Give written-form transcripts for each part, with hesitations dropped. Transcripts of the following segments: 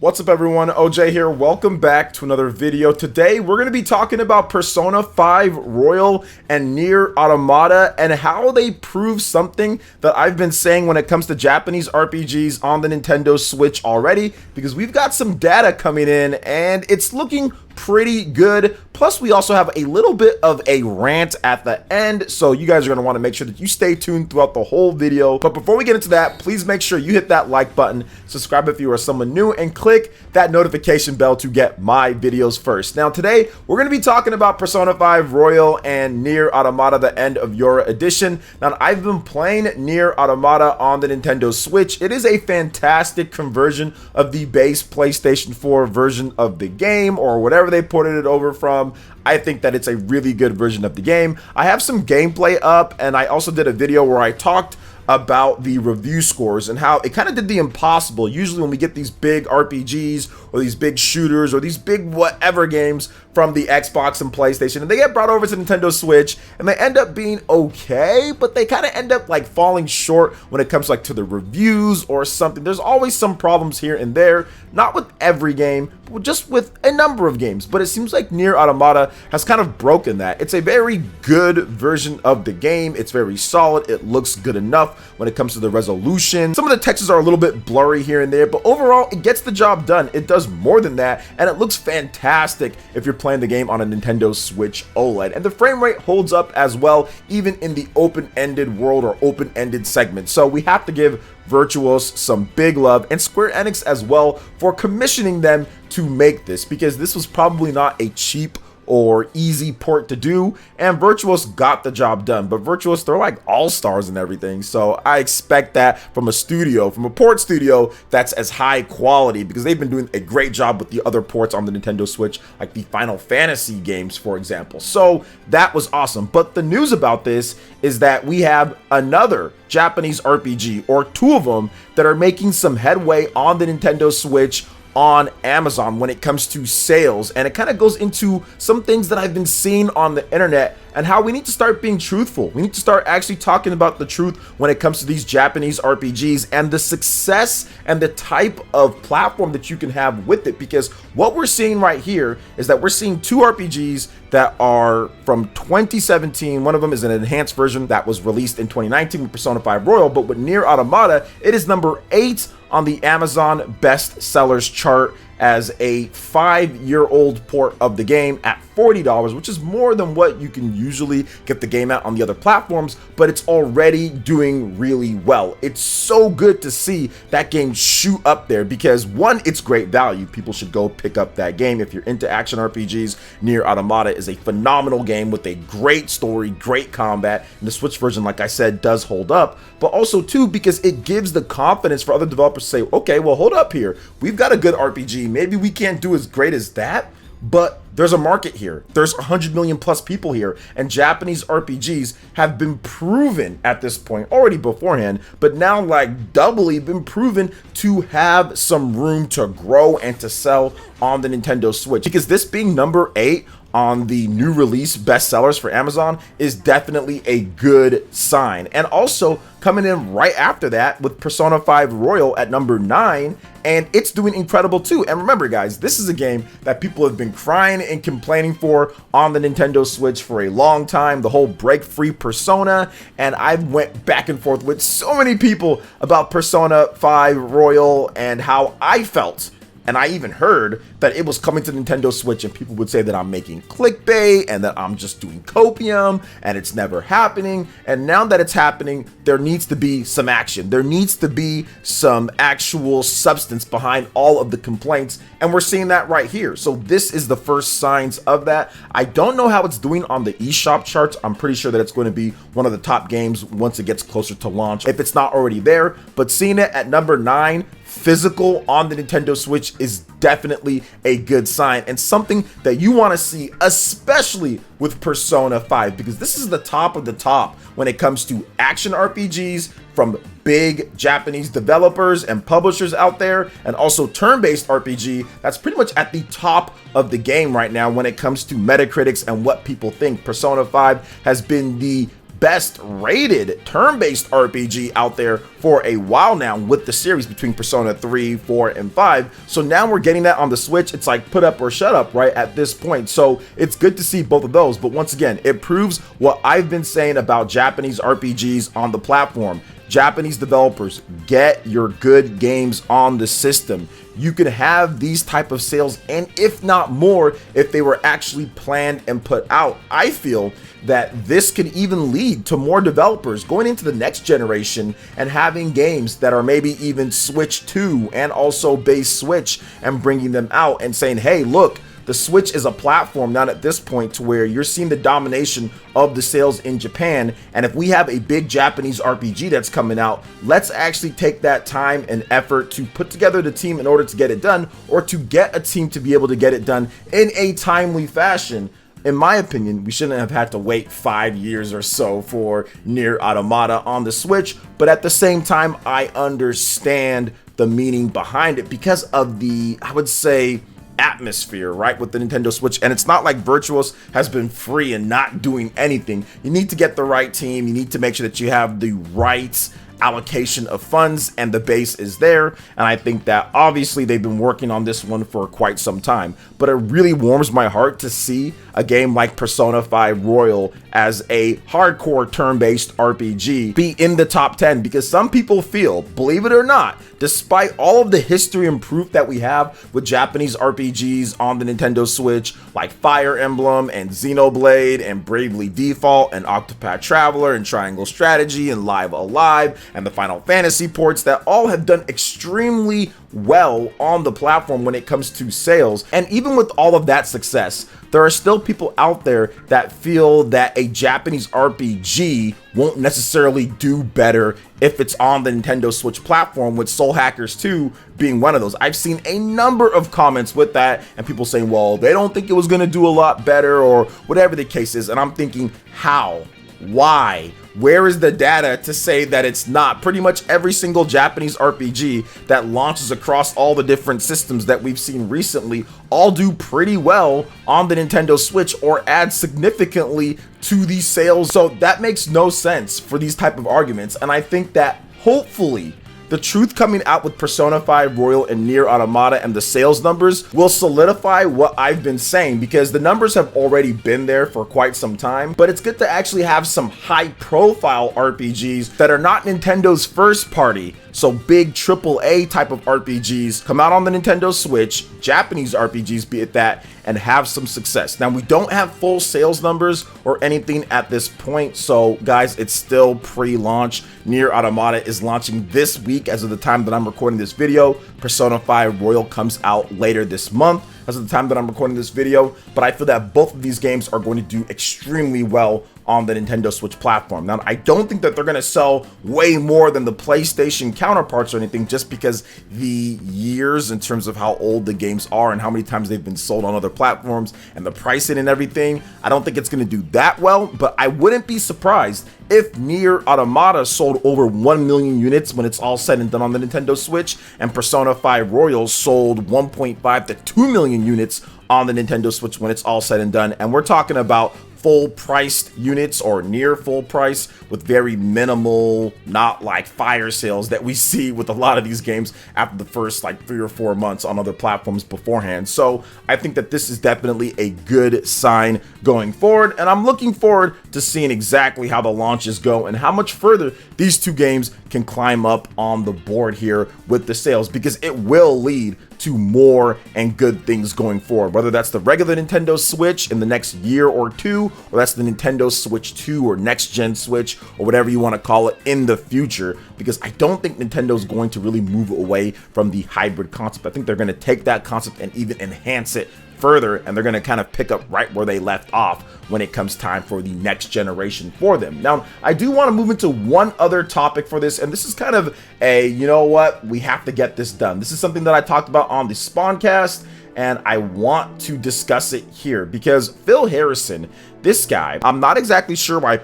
What's up everyone, OJ here. Welcome back to another video. Today we're going to be talking about Persona 5 Royal and NieR Automata and how they prove something that I've been saying when it comes to Japanese RPGs on the Nintendo Switch already, because we've got some data coming in and it's looking pretty good. Plus we also have a little bit of a rant at the end, so you guys are going to want to make sure that you stay tuned throughout the whole video. But before we get into that, please make sure you hit that like button, subscribe if you are someone new, and click that notification bell to get my videos first. Now today we're going to be talking about Persona 5 Royal and NieR Automata, the end of YoRHa edition. Now I've been playing NieR Automata on the Nintendo Switch. It is a fantastic conversion of the base PlayStation 4 version of the game, or whatever they ported it over from. I think that it's a really good version of the game. I have some gameplay up, and I also did a video where I talked about the review scores and how it kind of did the impossible. Usually when we get these big RPGs or these big shooters or these big whatever games from the Xbox and PlayStation, and they get brought over to Nintendo Switch and they end up being okay, but they kind of end up like falling short when it comes like to the reviews or something. There's always some problems here and there, not with every game, but just with a number of games. But it seems like NieR Automata has kind of broken that. It's a very good version of the game. It's very solid. It looks good enough when it comes to the resolution. Some of the textures are a little bit blurry here and there, but overall it gets the job done. It does more than that, and it looks fantastic if you're playing the game on a Nintendo Switch OLED. And the frame rate holds up as well, even in the open-ended world or open-ended segment. So we have to give Virtuos some big love, and Square Enix as well, for commissioning them to make this, because this was probably not a cheap or easy port to do, and Virtuos got the job done. But Virtuos, they're like all-stars and everything, so I expect that from a studio, from a port studio that's as high quality, because they've been doing a great job with the other ports on the Nintendo Switch, like the Final Fantasy games, for example. So that was awesome. But the news about this is that we have another Japanese RPG, or two of them, that are making some headway on the Nintendo Switch on Amazon when it comes to sales. And it kind of goes into some things that I've been seeing on the internet and how we need to start being truthful. We need to start actually talking about the truth when it comes to these Japanese RPGs and the success and the type of platform that you can have with it. Because what we're seeing right here is that we're seeing two RPGs that are from 2017. One of them is an enhanced version that was released in 2019 with Persona 5 Royal, but with NieR Automata, it is number 8 on the Amazon best sellers chart as a 5-year-old port of the game at $40, which is more than what you can usually get the game at on the other platforms, but it's already doing really well. It's so good to see that game shoot up there, because one, it's great value. People should go pick up that game if you're into action RPGs. NieR Automata is a phenomenal game with a great story, great combat, and the Switch version, like I said, does hold up. But also too, because it gives the confidence for other developers to say, okay, well, hold up here, we've got a good RPG. Maybe we can't do as great as that, but there's a market here. There's 100 million plus people here, and Japanese RPGs have been proven at this point already beforehand, but now like doubly been proven to have some room to grow and to sell on the Nintendo Switch. Because this being number 8 on the new release bestsellers for Amazon is definitely a good sign. And also coming in right after that with Persona 5 Royal at number 9, and it's doing incredible too. And remember guys, this is a game that people have been crying and complaining for on the Nintendo Switch for a long time, the whole break free Persona, and I went back and forth with so many people about Persona 5 Royal and how I felt. And I even heard that it was coming to Nintendo Switch, and people would say that I'm making clickbait and that I'm just doing copium and it's never happening. And now that it's happening, there needs to be some action. There needs to be some actual substance behind all of the complaints, and we're seeing that right here. So this is the first signs of that. I don't know how it's doing on the eShop charts. I'm pretty sure that it's going to be one of the top games once it gets closer to launch, if it's not already there. But seeing it at number 9 physical on the Nintendo Switch is definitely a good sign, and something that you want to see, especially with Persona 5, because this is the top of the top when it comes to action RPGs from big Japanese developers and publishers out there, and also turn-based RPG that's pretty much at the top of the game right now when it comes to Metacritics and what people think. Persona 5 has been the best rated turn-based RPG out there for a while now with the series between Persona 3, 4, and 5. So now we're getting that on the Switch. It's like put up or shut up, right, at this point. So it's good to see both of those. But once again, it proves what I've been saying about Japanese RPGs on the platform. Japanese developers, get your good games on the system. You can have these type of sales, and if not more, if they were actually planned and put out. I feel that this could even lead to more developers going into the next generation and having games that are maybe even Switch 2 and also base Switch, and bringing them out and saying, hey, look, the Switch is a platform now at this point to where you're seeing the domination of the sales in Japan. And if we have a big Japanese RPG that's coming out, let's actually take that time and effort to put together the team in order to get it done, or to get a team to be able to get it done in a timely fashion. In my opinion, we shouldn't have had to wait 5 years or so for NieR Automata on the Switch, but at the same time, I understand the meaning behind it because of the, I would say, atmosphere, right, with the Nintendo Switch. And it's not like Virtuos has been free and not doing anything. You need to get the right team. You need to make sure that you have the right allocation of funds, and the base is there. And I think that obviously they've been working on this one for quite some time, but it really warms my heart to see a game like Persona 5 Royal as a hardcore turn-based RPG be in the top 10, because some people feel, believe it or not, despite all of the history and proof that we have with Japanese RPGs on the Nintendo Switch, like Fire Emblem and Xenoblade and Bravely Default and Octopath Traveler and Triangle Strategy and Live Alive and the Final Fantasy ports, that all have done extremely well on the platform when it comes to sales. And even with all of that success, there are still people out there that feel that a Japanese RPG won't necessarily do better if it's on the Nintendo Switch platform, with Soul Hackers 2 being one of those. I've seen a number of comments with that, and people saying, well, they don't think it was going to do a lot better, or whatever the case is. And I'm thinking, how? Why? Where is the data to say that it's not? Pretty much every single Japanese RPG that launches across all the different systems that we've seen recently all do pretty well on the Nintendo Switch, or add significantly to these sales. So that makes no sense for these type of arguments. And I think that hopefully the truth coming out with Persona 5 Royal and NieR Automata and the sales numbers will solidify what I've been saying, because the numbers have already been there for quite some time. But it's good to actually have some high profile RPGs that are not Nintendo's first party. So big AAA type of RPGs come out on the Nintendo Switch, Japanese RPGs be it that, and have some success. Now, we don't have full sales numbers or anything at this point, so guys, it's still pre-launch. NieR Automata is launching this week as of the time that I'm recording this video. Persona 5 Royal comes out later this month as of the time that I'm recording this video, but I feel that both of these games are going to do extremely well on the Nintendo Switch platform. Now, I don't think that they're going to sell way more than the PlayStation counterparts or anything, just because the years in terms of how old the games are and how many times they've been sold on other platforms and the pricing and everything. I don't think it's going to do that well, but I wouldn't be surprised if NieR Automata sold over 1 million units when it's all said and done on the Nintendo Switch, and Persona 5 Royal sold 1.5 to 2 million units on the Nintendo Switch when it's all said and done. And we're talking about full priced units, or near full price, with very minimal, not like fire sales that we see with a lot of these games after the first like 3 or 4 months on other platforms beforehand. So I think that this is definitely a good sign going forward, and I'm looking forward to seeing exactly how the launches go and how much further these two games can climb up on the board here with the sales, because it will lead to more and good things going forward, whether that's the regular Nintendo Switch in the next year or two, or that's the Nintendo Switch 2 or next gen Switch, or whatever you want to call it in the future, because I don't think Nintendo's going to really move away from the hybrid concept. I think they're going to take that concept and even enhance it further, and they're going to kind of pick up right where they left off when it comes time for the next generation for them. Now, I do want to move into one other topic for this, and this is kind of a, you know what, we have to get this done. This is something that I talked about on the Spawncast, and I want to discuss it here because Phil Harrison this guy, I'm not exactly sure why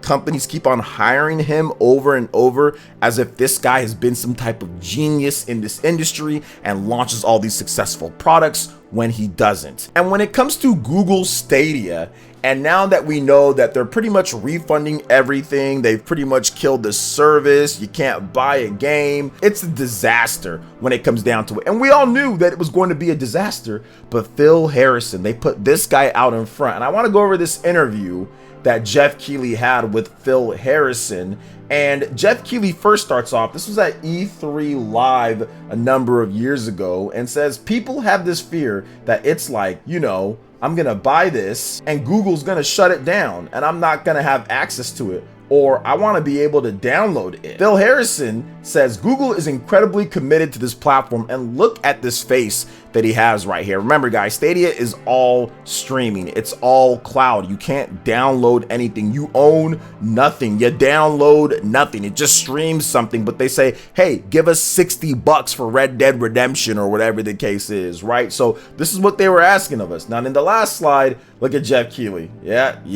companies keep on hiring him over and over as if this guy has been some type of genius in this industry and launches all these successful products when he doesn't. And when it comes to Google Stadia, and now that we know that they're pretty much refunding everything, they've pretty much killed the service, you can't buy a game, it's a disaster when it comes down to it. And we all knew that it was going to be a disaster, but Phil Harrison, they put this guy out in front. And I want to go over this interview that Jeff Keighley had with Phil Harrison. And Jeff Keighley first starts off, this was at E3 Live a number of years ago, and says people have this fear that it's like, you know, I'm gonna buy this and Google's gonna shut it down and I'm not gonna have access to it, or I want to be able to download it. Phil Harrison says Google is incredibly committed to this platform, and look at this face that he has right here. Remember guys, Stadia is all streaming, it's all cloud. You can't download anything, you own nothing, you download nothing, it just streams something. But they say, hey, give us $60 for Red Dead Redemption or whatever the case is, right? So this is what they were asking of us. Now in the last slide, look at Jeff Keighley. Not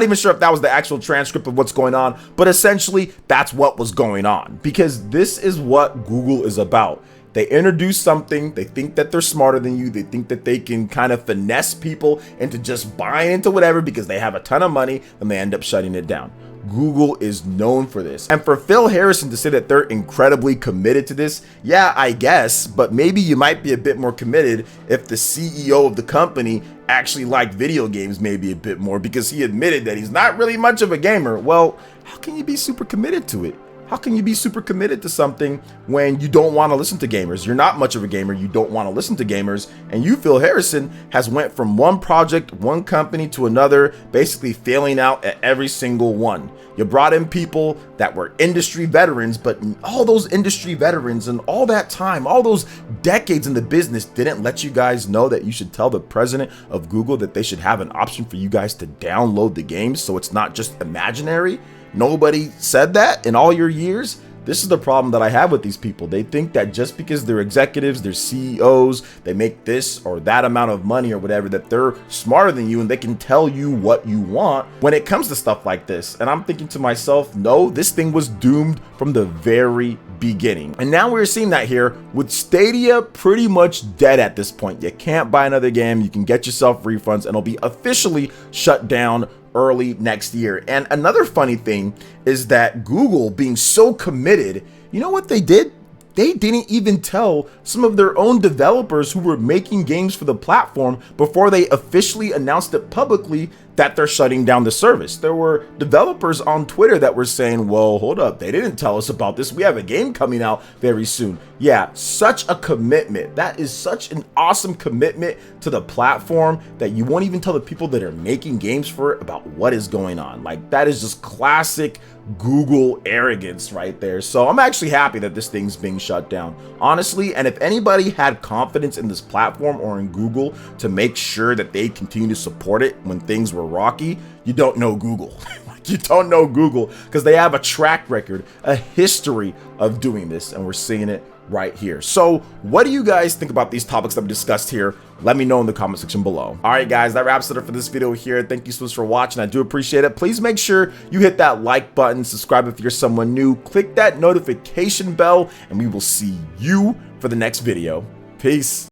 even sure if that was the actual transcript of what's going on, but essentially that's what was going on, because this is what Google is about. They introduce something, they think that they're smarter than you, they think that they can kind of finesse people into just buying into whatever because they have a ton of money, and they end up shutting it down. Google is known for this. And for Phil Harrison to say that they're incredibly committed to this, yeah, I guess, but maybe you might be a bit more committed if the CEO of the company actually liked video games maybe a bit more, because he admitted that he's not really much of a gamer. Well, how can you be super committed to it? How can you be super committed to something when you don't want to listen to gamers? You're not much of a gamer, you don't want to listen to gamers, and you, Phil Harrison, has went from one project, one company to another, basically failing out at every single one. You brought in people that were industry veterans, but all those industry veterans and all that time, all those decades in the business didn't let you guys know that you should tell the president of Google that they should have an option for you guys to download the games so it's not just imaginary. Nobody said that in all your years. This is the problem that I have with these people. They think that just because they're executives, they're CEOs, they make this or that amount of money or whatever, that they're smarter than you and they can tell you what you want when it comes to stuff like this. And I'm thinking to myself, no, this thing was doomed from the very beginning. And now we're seeing that here with Stadia pretty much dead at this point. You can't buy another game, you can get yourself refunds, and it'll be officially shut down early next year. And another funny thing is that Google, being so committed, you know what they did? They didn't even tell some of their own developers who were making games for the platform before they officially announced it publicly that they're shutting down the service. There were developers on Twitter that were saying, well, hold up, they didn't tell us about this. We have a game coming out very soon. Yeah, such a commitment. That is such an awesome commitment to the platform that you won't even tell the people that are making games for it about what is going on. Like, that is just classic Google arrogance right there. So I'm actually happy that this thing's being shut down, honestly. And if anybody had confidence in this platform or in Google to make sure that they continue to support it when things were rocky, you don't know Google. You don't know Google, because they have a track record, a history of doing this, and we're seeing it right here. So what do you guys think about these topics that we discussed here? Let me know in the comment section below. All right, guys, that wraps it up for this video here. Thank you so much for watching. I do appreciate it. Please make sure you hit that like button, subscribe if you're someone new, click that notification bell, and we will see you for the next video. Peace.